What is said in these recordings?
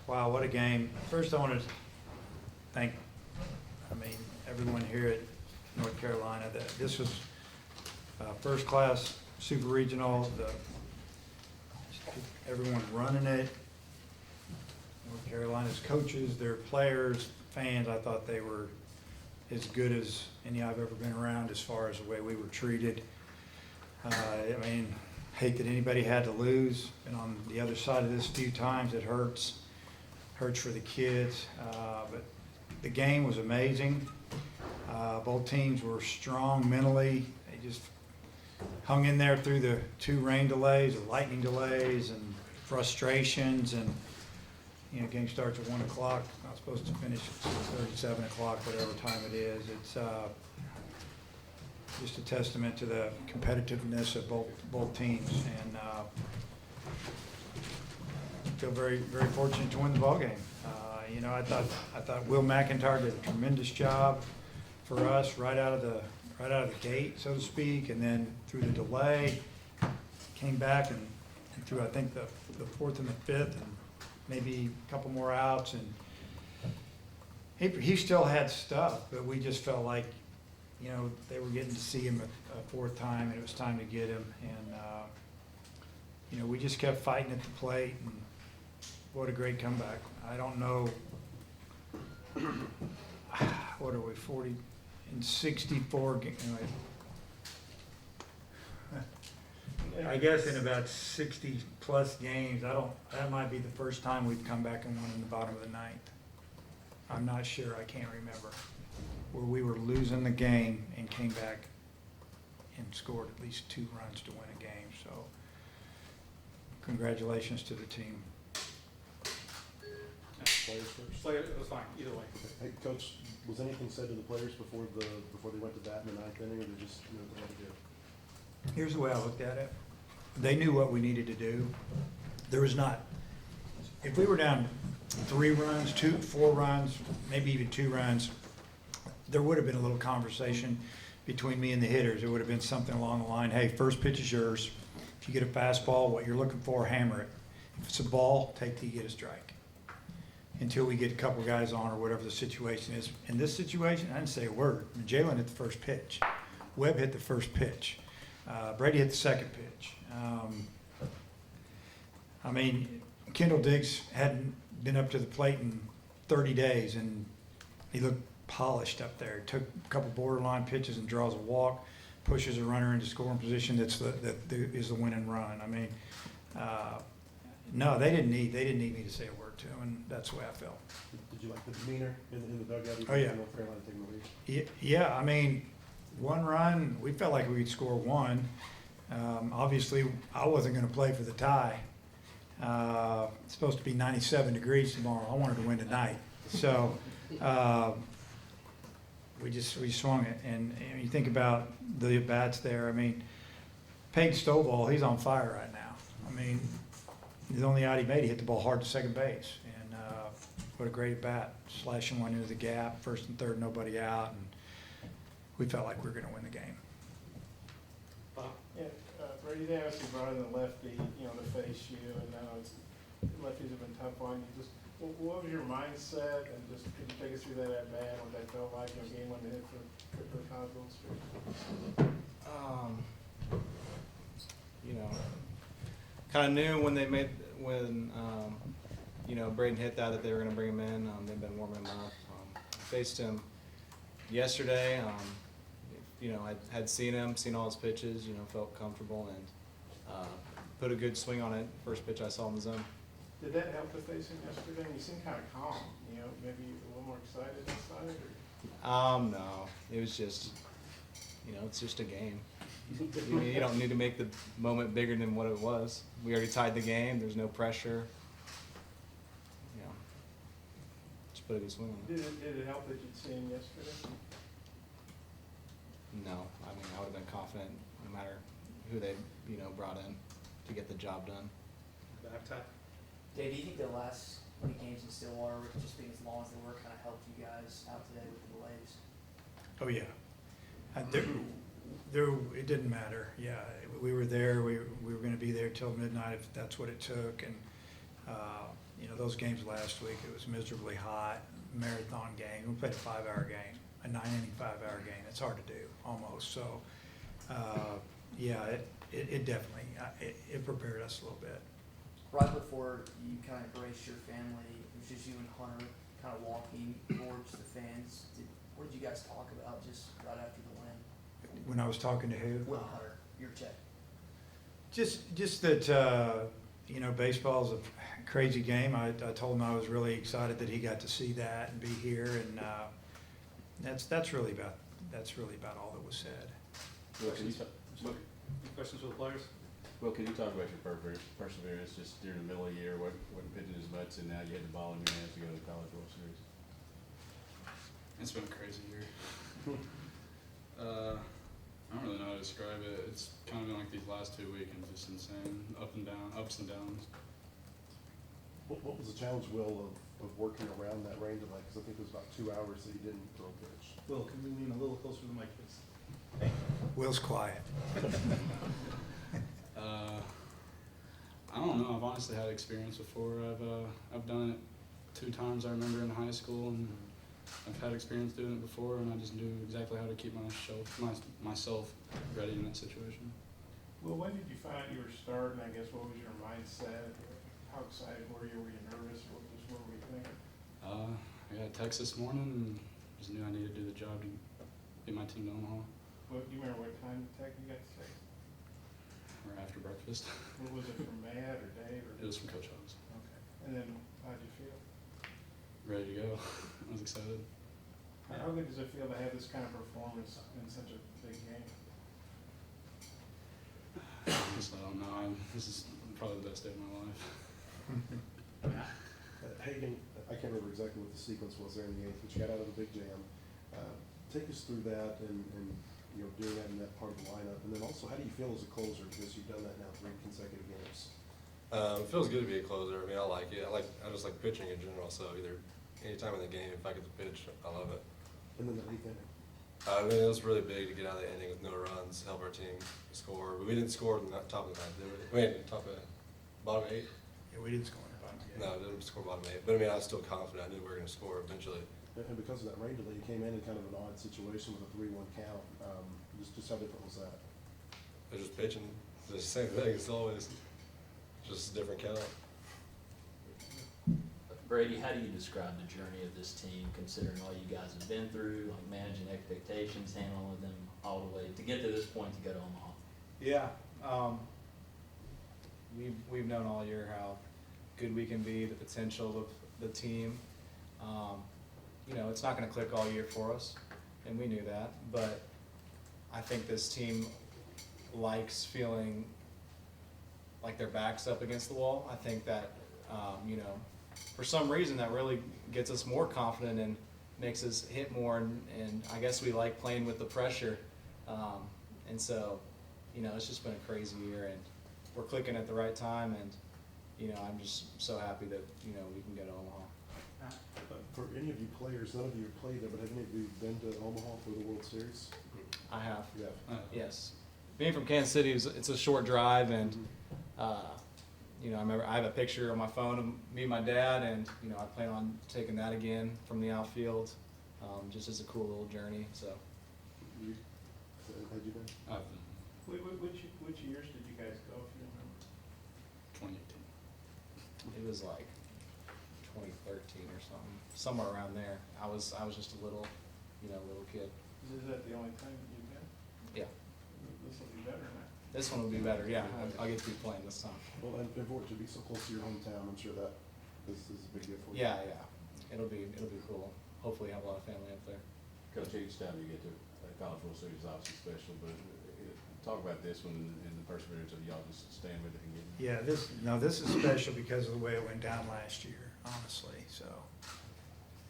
Wow, what a game. First, I want to thank, everyone here at North Carolina. This was first class super regional, everyone running it. North Carolina's coaches, their players, fans, I thought they were as good as any I've ever been around as far as the way we were treated. Hate that anybody had to lose. Been on the other side of this a few times. It hurts for the kids. But the game was amazing. Both teams were strong mentally. They just hung in there through the 2 rain delays, or lightning delays, and frustrations. And game starts at 1 o'clock. Not supposed to finish at 6:30, 7 o'clock, whatever time it is. It's just a testament to the competitiveness of both teams, and feel very, very fortunate to win the ball game. I thought Will McIntyre did a tremendous job for us right out of the gate, so to speak, and then through the delay, came back and through I think the 4th and the 5th, and maybe a couple more outs, and he still had stuff, but we just felt like they were getting to see him a 4th time, and it was time to get him, and we just kept fighting at the plate, and what a great comeback. I don't know, what are we, 40 in 64 games? I guess in about 60 plus games, that might be the first time we've come back and won in the bottom of the 9th. I'm not sure, I can't remember, where we were losing the game and came back and scored at least 2 runs to win a game. So congratulations to the team. Players first. It was fine, either way. Hey, Coach, was anything said to the players before they went to bat in the 9th inning, or they just knew what they had to do? Here's the way I looked at it. They knew what we needed to do. There was not, if we were down 3 runs, 4 runs, maybe even 2 runs, there would have been a little conversation between me and the hitters. It would have been something along the line, hey, first pitch is yours. If you get a fastball, what you're looking for, hammer it. If it's a ball, take till you get a strike. Until we get a couple guys on or whatever the situation is. In this situation, I didn't say a word. Jalen hit the first pitch. Webb hit the first pitch. Brady hit the second pitch. Kendall Diggs hadn't been up to the plate in 30 days, and he looked polished up there. He took a couple borderline pitches and draws a walk, pushes a runner into scoring position. That is the winning run. No, they didn't need me to say a word to him, and that's the way I felt. Did you like the demeanor in the dugout? Oh, yeah. North Carolina taking the lead? Yeah, 1 run, we felt like we could score 1. Obviously, I wasn't going to play for the tie. It's supposed to be 97 degrees tomorrow. I wanted to win tonight. So we swung it. And you think about the at-bats there. Peyton Stovall, he's on fire right now. The only out he made, he hit the ball hard to second base. And what a great at-bat, slashing one into the gap, 1st and 3rd, nobody out. And we felt like we were going to win the game. Yeah, Brady, they obviously brought in the lefty, to face you, and lefties have been tough on you. Just what was your mindset, and just could you take us through that at bat, what that felt like, game 1 to hit for the Coswell Street? Kind of knew when Braden hit that they were going to bring him in. They've been warming him up. Faced him yesterday. I had seen all his pitches. Felt comfortable and put a good swing on it. First pitch I saw in the zone. Did that help to face him yesterday? You seemed kind of calm. Maybe a little more excited inside. No, it was just, it's just a game. You don't need to make the moment bigger than what it was. We already tied the game. There's no pressure. Just put a good swing on it. Did it help that you'd seen him yesterday? No, I would have been confident no matter who they, brought in to get the job done. Back tie. Dave, do you think the last 20 games in Stillwater, just being as long as they were, kind of helped you guys out today with the delays? Oh, yeah. It didn't matter. Yeah, we were there. We were going to be there till midnight if that's what it took. And those games last week, it was miserably hot, marathon game. We played a 5-hour game, a 9-inning 5-hour game. It's hard to do, almost. So, yeah, it definitely, it prepared us a little bit. Right before you kind of embraced your family, it was just you and Hunter kind of walking towards the fans. What did you guys talk about just right after the win? When I was talking to who? Will Hunter, your check. Just that, baseball's a crazy game. I told him I was really excited that he got to see that and be here, and that's really about all that was said. Will, can you any questions for the players? Well, can you talk about your perseverance just during the middle of the year, wasn't pitching as much, and now you had the ball in your hands to go to the College World Series? It's been a crazy year. I don't really know how to describe it. It's kind of been like these last 2 weekends, just insane, ups and downs. What was the challenge, Will, of working around that range of because I think it was about 2 hours that you didn't throw a pitch? Will, can we lean a little closer to the mic, please? Will's quiet. I don't know. I've honestly had experience before. I've done it 2 times. I remember in high school, and I've had experience doing it before, and I just knew exactly how to keep myself ready in that situation. Well, when did you find out you were starting? I guess what was your mindset? How excited were you? Were you nervous? What were you thinking? I got a text this morning and just knew I needed to do the job to get my team to Omaha. What, do you remember what time the text you got to text? Or after breakfast. What was it from Matt or Dave? It was from Coach Hobbs. Okay. And then how'd you feel? Ready to go. I was excited. How good does it feel to have this kind of performance in such a big game? Just, I don't know. This is probably the best day of my life. Hagan, I can't remember exactly what the sequence was there in the 8th, but you got out of the big jam. Take us through that and doing that in that part of the lineup. And then also, how do you feel as a closer, because you've done that now 3 consecutive games? It feels good to be a closer. I mean, I like it. I just like pitching in general. So either anytime in the game, if I get the pitch, I love it. And then the 8th inning. I mean, it was really big to get out of the inning with no runs, help our team score. But we didn't score in the top of the 9th, did we? I mean, bottom 8. Yeah, we didn't score in the bottom yet. No, didn't score bottom 8. But I mean, I was still confident. I knew we were going to score eventually. And because of that rain delay, you came in kind of an odd situation with a 3-1 count. Just how different was that? It was just pitching. It's the same thing. It's always just a different count. Brady, how do you describe the journey of this team, considering all you guys have been through, like managing expectations, handling them all the way to get to this point to go to Omaha? Yeah, we've known all year how good we can be, the potential of the team. It's not going to click all year for us, and we knew that. But I think this team likes feeling like their back's up against the wall. I think that for some reason that really gets us more confident and makes us hit more, and I guess we like playing with the pressure. And so, it's just been a crazy year, and we're clicking at the right time, and I'm just so happy that we can go to Omaha. For any of you players, none of you have played there, but have any of you been to Omaha for the World Series? I have. Yeah. Yes. Being from Kansas City, it's a short drive, and I remember I have a picture on my phone of me and my dad, and I plan on taking that again from the outfield, just as a cool little journey. So. Had you been? I've been Which years did you guys go, if you remember? 2018. It was like 2013 or something, somewhere around there. I was just a little kid. Is that the only time that you've been? Yeah. This will be better now. This one will be better. Yeah, I'll get to be playing this time. Well, and for it to be so close to your hometown, I'm sure that this is a big deal for you. Yeah. It'll be cool. Hopefully, have a lot of family up there. Coach, each time you get to College World Series is obviously special, but talk about this one and the perseverance of y'all just staying with it and getting it. Yeah, this is special because of the way it went down last year, honestly. So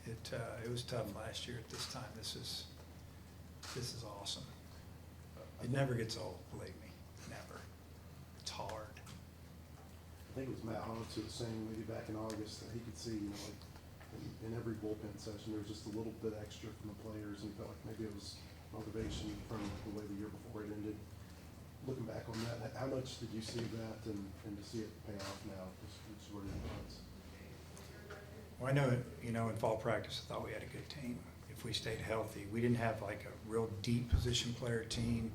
it was tough last year at this time. This is awesome. It never gets old, believe me, never. It's hard. I think it was Matt Hobbs who was saying maybe back in August that he could see, like in every bullpen session, there was just a little bit extra from the players, and he felt like maybe it was motivation from the way the year before it ended. Looking back on that, how much did you see that and to see it pay off now? Just what are your thoughts? Well, I know, in fall practice, I thought we had a good team if we stayed healthy. We didn't have like a real deep position player team.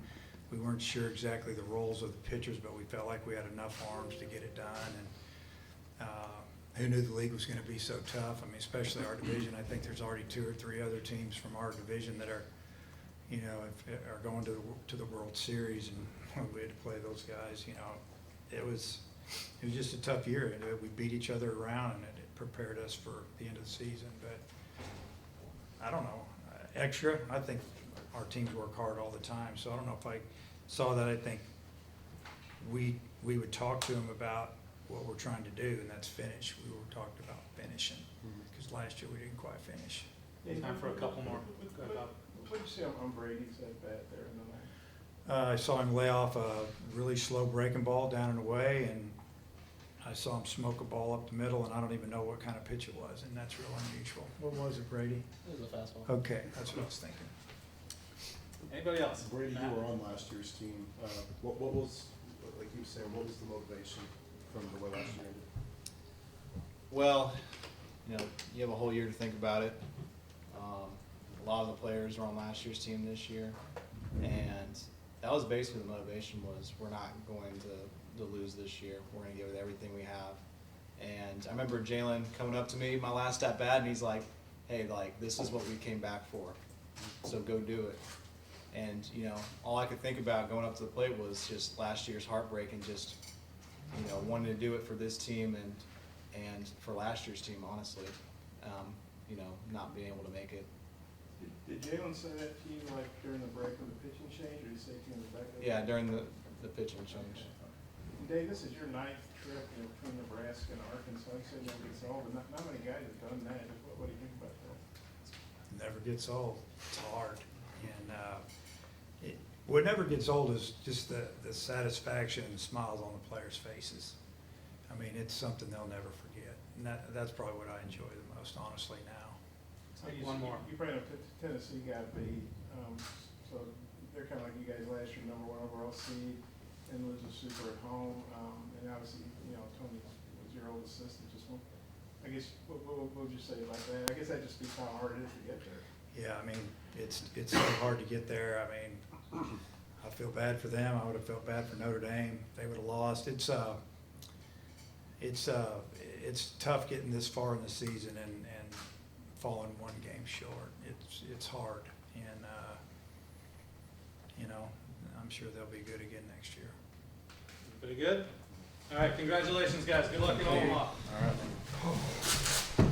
We weren't sure exactly the roles of the pitchers, but we felt like we had enough arms to get it done. And who knew the league was going to be so tough? I mean, especially our division. I think there's already 2 or 3 other teams from our division that are, are going to the World Series, and we had to play those guys. It was just a tough year. We beat each other around, and it prepared us for the end of the season. But I don't know, extra. I think our teams work hard all the time, so I don't know if I saw that. I think we would talk to them about what we're trying to do, and that's finish. We were talking about finishing, because last year we didn't quite finish. Time for a couple more. Go ahead, Bob. What did you see on Brady's at bat there in the ninth? I saw him lay off a really slow breaking ball down and away, and I saw him smoke a ball up the middle, and I don't even know what kind of pitch it was, and that's real unusual. What was it, Brady? It was a fastball. Okay, that's what I was thinking. Anybody else? Brady, you were on last year's team. What was, like you were saying, what was the motivation from the way last year ended? Well, you have a whole year to think about it. A lot of the players are on last year's team this year, and that was basically the motivation was we're not going to lose this year. We're going to give it everything we have. And I remember Jalen coming up to me my last at bat, and he's like, hey, like, this is what we came back for, so go do it. And, all I could think about going up to the plate was just last year's heartbreak and just, wanting to do it for this team and for last year's team, honestly, not being able to make it. Did Jalen say that to you like during the break of the pitching change, or did he say it to you in the back of the? Yeah, during the pitching change. Dave, this is your 9th trip, between Nebraska and Arkansas. You said never gets old, but not many guys have done that. What do you think about that? Never gets old. It's hard. And what never gets old is just the satisfaction and smiles on the players' faces. I mean, it's something they'll never forget. And that's probably what I enjoy the most, honestly, now. One more. You probably know Tennessee got beat, so they're kind of like you guys last year, #1 overall seed, and lose a super at home. And obviously, Tony was your old assistant. I guess, what would you say about that? I guess that just speaks how hard it is to get there. Yeah, I mean, it's so hard to get there. I mean, I feel bad for them. I would have felt bad for Notre Dame. They would have lost. It's tough getting this far in the season and falling 1 game short. It's hard, and I'm sure they'll be good again next year. Pretty good? All right, congratulations, guys. Good luck in Omaha. All right.